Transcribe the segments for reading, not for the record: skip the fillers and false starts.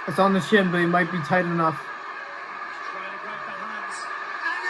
It's on the chin, but it might be tight enough.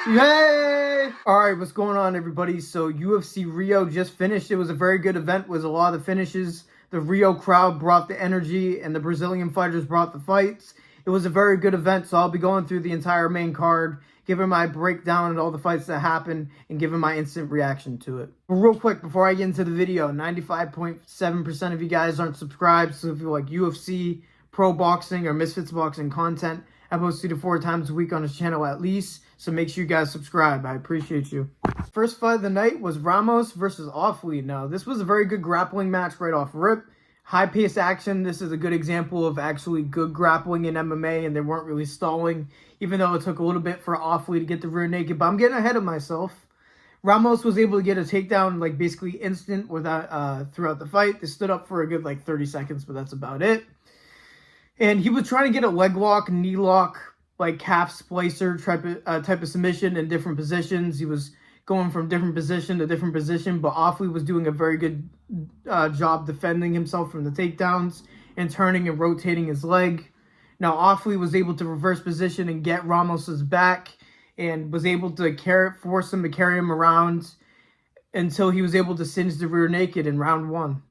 Yay! Alright, what's going on, everybody? So UFC Rio just finished. It was a very good event. It was a lot of finishes. The Rio crowd brought the energy, and the Brazilian fighters brought the fights. It was a very good event, so I'll be going through the entire main card, giving my breakdown of all the fights that happened, and giving my instant reaction to it. But real quick, before I get into the video, 95.7% of you guys aren't subscribed, so if you like UFC, pro boxing, or Misfits boxing content, I post 2 to 4 times a week on this channel at least, so make sure you guys subscribe. I appreciate you. First fight of the night was Ramos versus Offley. Now, this was a very good grappling match right off rip. High-paced action. This is a good example of actually good grappling in MMA, and they weren't really stalling, even though it took a little bit for Offley to get the rear naked. But I'm getting ahead of myself. Ramos was able to get a takedown, like, basically instant without, throughout the fight. They stood up for a good, 30 seconds, but that's about it. And he was trying to get a leg lock, knee lock, calf splicer type of submission in different positions. He was going from different position to different position, but Offley was doing a very good job defending himself from the takedowns and turning and rotating his leg. Now, Offley was able to reverse position and get Ramos's back and was able to force him to carry him around until he was able to cinch the rear naked in round 1.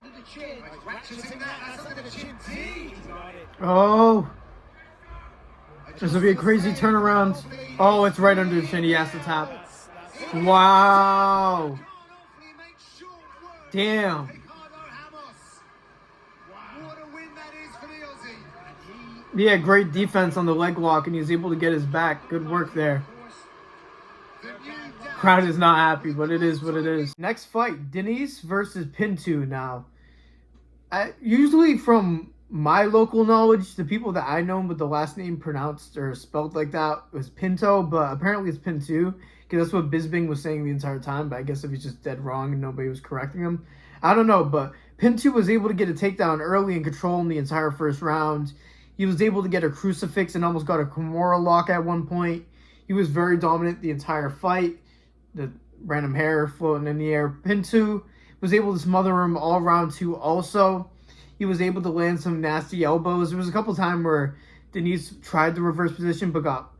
Oh, this will be a crazy turnaround. Oh, it's right under the chin. He has to tap. Wow. Damn. Yeah, great defense on the leg lock, and he was able to get his back. Good work there. Crowd is not happy, but it is what it is. Next fight, Denise versus Pinto. Now, usually from my local knowledge, the people that I know with the last name pronounced or spelled like that was Pinto, but apparently it's Pinto, because that's what Bisbing was saying the entire time, but I guess if he's just dead wrong and nobody was correcting him. I don't know, but Pinto was able to get a takedown early and control in the entire first round. He was able to get a crucifix and almost got a Kimura lock at one point. He was very dominant the entire fight. The random hair floating in the air. Pinto was able to smother him all round 2 also. He was able to land some nasty elbows. There was a couple times where Denise tried to reverse position but got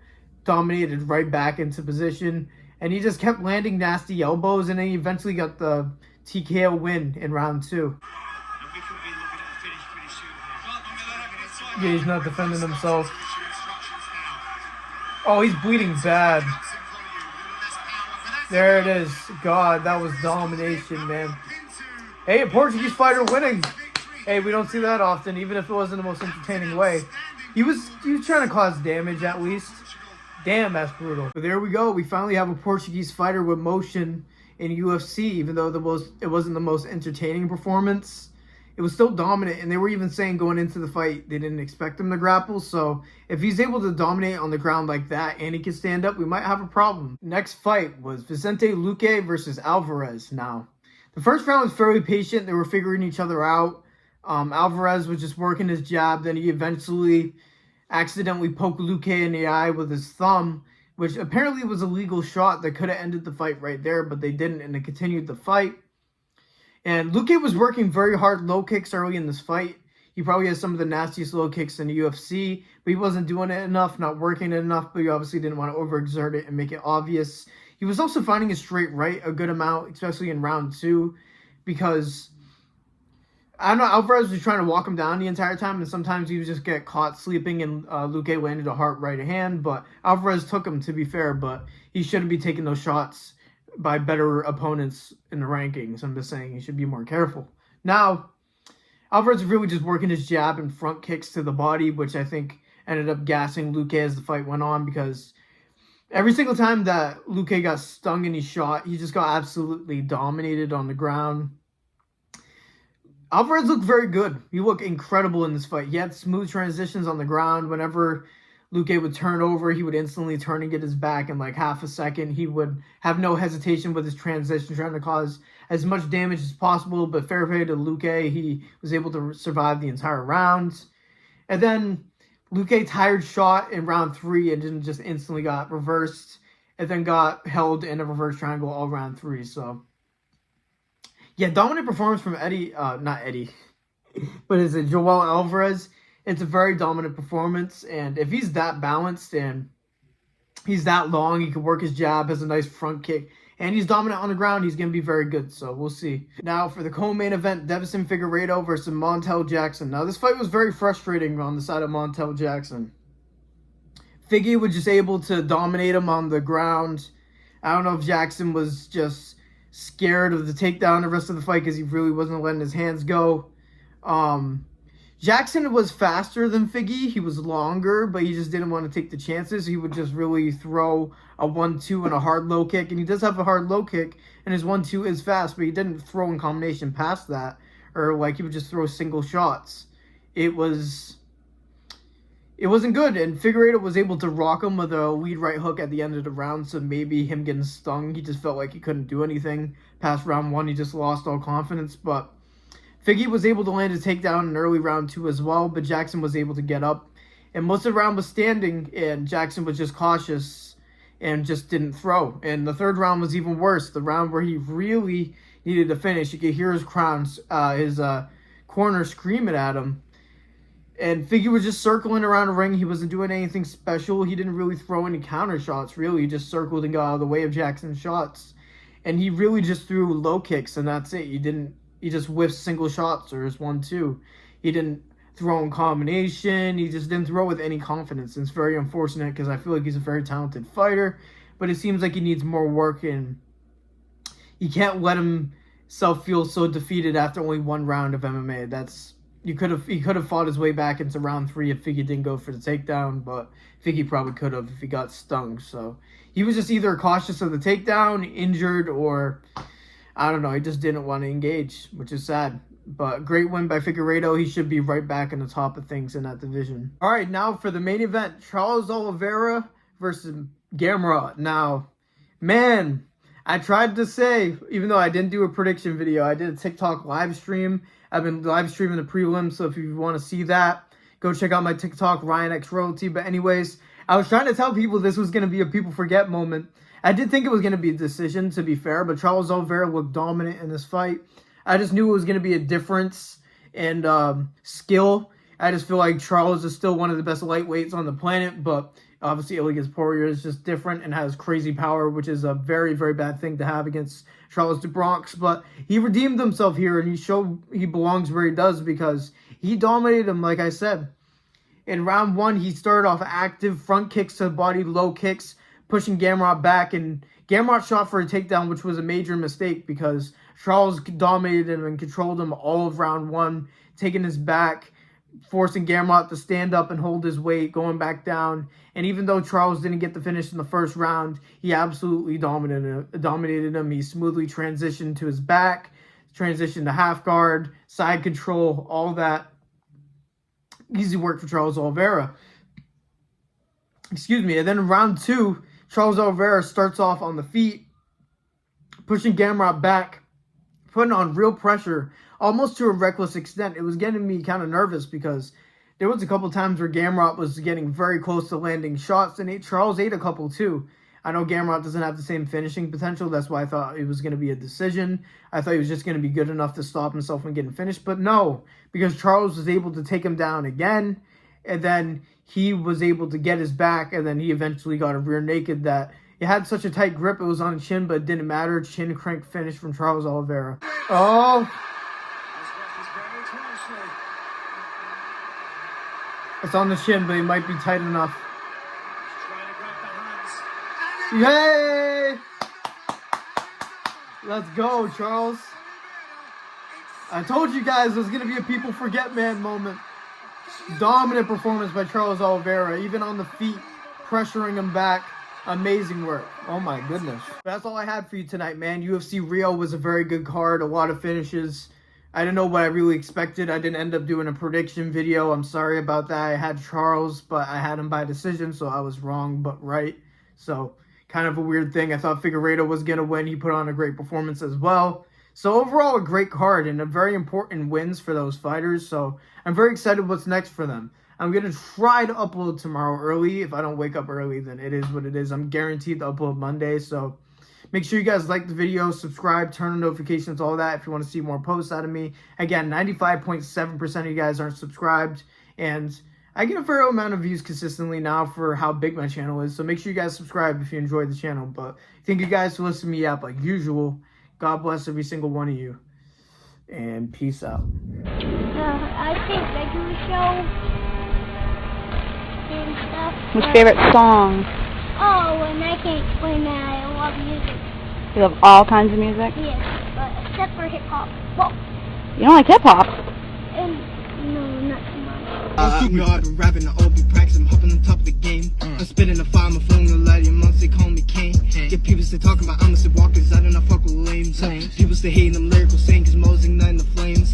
dominated right back into position. And he just kept landing nasty elbows, and then he eventually got the TKO win in round 2. Yeah, he's not defending himself. Oh, he's bleeding bad. There it is. God, that was domination, man. Hey, a Portuguese fighter winning. Hey, we don't see that often, even if it wasn't the most entertaining way. He was trying to cause damage at least. Damn, that's brutal. But there we go. We finally have a Portuguese fighter with motion in UFC, even though it wasn't the most entertaining performance. It was still dominant, and they were even saying going into the fight they didn't expect him to grapple. So if he's able to dominate on the ground like that and he can stand up, we might have a problem. Next fight was Vicente Luque versus Alvarez. Now, the first round was fairly patient. They were figuring each other out. Alvarez was just working his jab. Then he eventually accidentally poked Luque in the eye with his thumb, which apparently was a legal shot that could have ended the fight right there, but they didn't, and they continued the fight. And Luque was working very hard low kicks early in this fight. He probably has some of the nastiest low kicks in the UFC, but he wasn't doing it enough, not working it enough, but he obviously didn't want to overexert it and make it obvious. He was also finding his straight right a good amount, especially in round 2, because I don't know, Alvarez was trying to walk him down the entire time, and sometimes he would just get caught sleeping, and Luque landed a hard right hand, but Alvarez took him, to be fair, but he shouldn't be taking those shots by better opponents in the rankings. I'm just saying he should be more careful. Now, Alvarez was really just working his jab and front kicks to the body, which I think ended up gassing Luque as the fight went on, because every single time that Luque got stung and he shot, he just got absolutely dominated on the ground. Alvarez looked very good. He looked incredible in this fight. He had smooth transitions on the ground. Whenever Luque would turn over, he would instantly turn and get his back in half a second. He would have no hesitation with his transition, trying to cause as much damage as possible. But fair play to Luque, he was able to survive the entire round. And then Luque tired shot in round 3 and didn't just instantly got reversed. And then got held in a reverse triangle all round 3. So yeah, dominant performance from not Eddie, but is it Joel Alvarez? it's a very dominant performance. And if he's that balanced and he's that long, he can work his jab, has a nice front kick, and he's dominant on the ground, he's going to be very good. So we'll see. Now for the co-main event, Deiveson Figueiredo versus Montel Jackson. Now this fight was very frustrating on the side of Montel Jackson. Figgy was just able to dominate him on the ground. I don't know if Jackson was just scared of the takedown the rest of the fight because he really wasn't letting his hands go. Jackson was faster than Figgy. He was longer, but he just didn't want to take the chances. He would just really throw a 1-2 and a hard low kick. And he does have a hard low kick, and his 1-2 is fast, but he didn't throw in combination past that. Or like he would just throw single shots. It wasn't good, and Figueiredo was able to rock him with a lead right hook at the end of the round, so maybe him getting stung, he just felt like he couldn't do anything. Past round 1, he just lost all confidence, but Figgy was able to land a takedown in early round 2 as well, but Jackson was able to get up, and most of the round was standing, and Jackson was just cautious and just didn't throw. And the third round was even worse, the round where he really needed to finish. You could hear his corner screaming at him. And Figgy was just circling around the ring. He wasn't doing anything special. He didn't really throw any counter shots, really. He just circled and got out of the way of Jackson's shots. And he really just threw low kicks, and that's it. He just whiffed single shots or his 1-2. He didn't throw in combination. He just didn't throw with any confidence. And it's very unfortunate because I feel like he's a very talented fighter. But it seems like he needs more work, and he can't let himself feel so defeated after only one round of MMA. He could have fought his way back into round 3 if Figgy didn't go for the takedown, but Figgy probably could have if he got stung. So he was just either cautious of the takedown, injured, or I don't know, he just didn't want to engage, which is sad. But great win by Figueiredo. He should be right back in the top of things in that division. All right, now for the main event, Charles Olivera versus Gamrot. Now, man, I tried to say, even though I didn't do a prediction video, I did a TikTok live stream. I've been live streaming the prelims, so if you want to see that, go check out my TikTok, Ryan X Royalty. But anyways, I was trying to tell people this was going to be a people forget moment. I did think it was going to be a decision, to be fair, but Charles Olivera looked dominant in this fight. I just knew it was going to be a difference in skill. I just feel like Charles is still one of the best lightweights on the planet, but obviously Elias Poirier is just different and has crazy power, which is a very, very bad thing to have against Charles de Bronx. But he redeemed himself here, and he showed he belongs where he does because he dominated him, like I said. In round 1, he started off active, front kicks to the body, low kicks, pushing Gamrot back, and Gamrot shot for a takedown, which was a major mistake because Charles dominated him and controlled him all of round 1, taking his back, forcing Gamrot to stand up and hold his weight, going back down. And even though Charles didn't get the finish in the first round, he absolutely dominated him. He smoothly transitioned to his back, transitioned to half guard, side control, all that. Easy work for Charles Olivera. Excuse me. And then in round 2, Charles Olivera starts off on the feet, pushing Gamrot back, putting on real pressure, almost to a reckless extent. It was getting me kind of nervous because there was a couple times where Gamrot was getting very close to landing shots, and Charles ate a couple too. I know Gamrot doesn't have the same finishing potential. That's why I thought it was going to be a decision. I thought he was just going to be good enough to stop himself from getting finished. But no, because Charles was able to take him down again, and then he was able to get his back, and then he eventually got a rear naked that it had such a tight grip. It was on the chin, but it didn't matter. Chin crank finish from Charles Olivera. Oh. It's on the chin, but it might be tight enough. Yay! Let's go, Charles. I told you guys there's going to be a people forget man moment. Dominant performance by Charles Olivera, even on the feet, pressuring him back. Amazing work. Oh my goodness. That's all I had for you tonight, man. UFC Rio was a very good card, a lot of finishes. I didn't know what I really expected. I didn't end up doing a prediction video. I'm sorry about that. I had Charles, but I had him by decision, so I was wrong but right. So kind of a weird thing. I thought Figueiredo was going to win. He put on a great performance as well. So overall, a great card and a very important wins for those fighters. So I'm very excited what's next for them. I'm going to try to upload tomorrow early. If I don't wake up early, then it is what it is. I'm guaranteed to upload Monday. So make sure you guys like the video, subscribe, turn on notifications, all that if you want to see more posts out of me. Again, 95.7% of you guys aren't subscribed. And I get a fair amount of views consistently now for how big my channel is. So make sure you guys subscribe if you enjoyed the channel. But thank you guys for listening to me up like usual. God bless every single one of you. And peace out. I think regular show and stuff. What's your favorite song? Oh, and I can't explain that. I love music. You love all kinds of music? Yes, but except for hip hop. Well, You don't like hip hop? and no, not too much. No, I've been rapping, I'll be practicing, I'm hopping on top of the game. I'm spitting the fire, my phone, the light, your months, they call me Kane. Get people stay talking about I'm a walkers, I do not fuck with lames. People stay hating them lyrical saying, cause Mo's igniting the flames.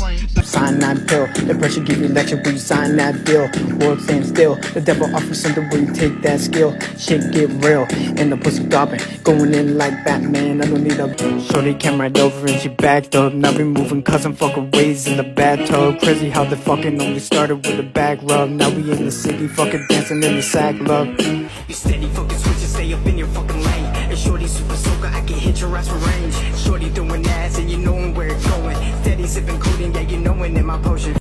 Sign that bill, the pressure give you lecture when you sign that bill. World stand still, the devil offers something where you take that skill. Shit get real, and the pussy gobbing, going in like Batman. I don't need a shorty came right over and she backed up. Now we moving cause I'm fucking ways in the bathtub. Crazy how the fucking only started with a back rub. Now we in the city fucking dancing in the sack love. You steady fucking switch and stay up in your fucking lane. And shorty super soaker, I can hit your ass for range. Shorty doing ass and you knowin' where it's going. Steady sipping codeine, yeah, you knowin' in my potion.